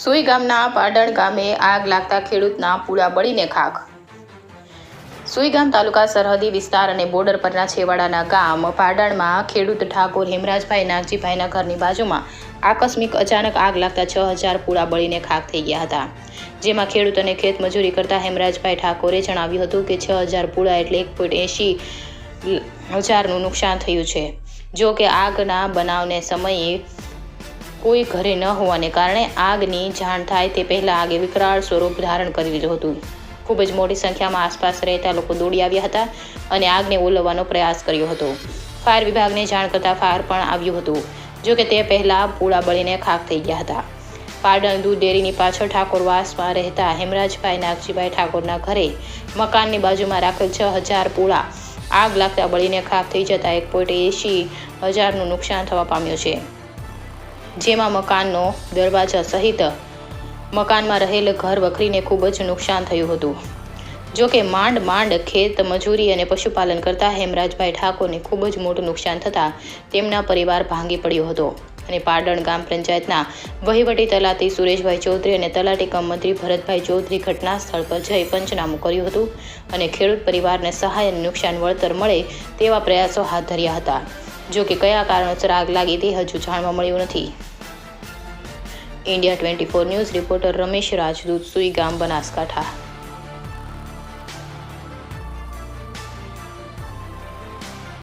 સુઈ ગામના પાડણ ગામે આગ લાગતા ખેડૂતના પૂળા બળીને ખાખ। સુઈ ગામ તાલુકા સરહદી વિસ્તાર અને બોર્ડર પરના છેવાડાના ગામ પાડણમાં ખેડૂત ઠાકોર હેમરાજભાઈ નાગજીભાઈના ઘરની બાજુમાં આકસ્મિક અચાનક આગ લાગતા 6000 પૂળા બળીને ખાખ થઈ ગયા હતા। જેમાં ખેડૂતોને ખેત મજૂરી કરતા હેમરાજભાઈ ઠાકોરે જણાવ્યું હતું કે 6000 પૂળા એટલે 1,80,000નું નુકસાન થયું છે। જો કે આગના બનાવને સમયે કોઈ ઘરે ન હોવાને કારણે આગની જાણ થાય તે પહેલા આગે વિકરાળ સ્વરૂપ ધારણ કરી લીધું હતું। ખૂબ જ મોટી સંખ્યામાં આસપાસ રહેતા લોકો દોડી આવ્યા હતા અને આગને ઓલવવાનો પ્રયાસ કર્યો હતો। ફાયર વિભાગને જાણ કરતા ફાયર પણ આવ્યું હતું, જો કે તે પહેલા પૂળા બળીને ખાખ થઈ ગયા હતા। પાડણ દૂધ ડેરીની પાછળ ઠાકોરવાસમાં રહેતા હેમરાજભાઈ નાગજીભાઈ ઠાકોરના ઘરે મકાનની બાજુમાં રાખેલ 6000 પૂળા આગ લાગતા બળીને ખાખ થઈ જતા 1,80,000નું નુકસાન થવા પામ્યું છે। જેમાં મકાનનો દરવાજા સહિત મકાનમાં રહેલ ઘર વખરીને ખૂબ જ નુકસાન થયું હતું। જો કે માંડ ખેત મજૂરી અને પશુપાલન કરતા હેમરાજભાઈ ઠાકોરને ખૂબ જ મોટું નુકસાન થતાં તેમના પરિવાર ભાંગી પડ્યો હતો અને પાડણ ગામ પંચાયતના વહીવટી તલાટી સુરેશભાઈ ચૌધરી અને તલાટી કમ મંત્રી ભરતભાઈ ચૌધરી ઘટના સ્થળ પર જઈ પંચનામું કર્યું હતું અને ખેડૂત પરિવારને સહાય અને નુકસાન વળતર મળે તેવા પ્રયાસો હાથ ધર્યા હતા। જો કે કયા કારણોસર આગ લાગી તે હજુ જાણવા મળ્યું નથી। इंडिया 24 न्यूज़ रिपोर्टर रमेश राजदूत, सुई गाम, बनासकांठा।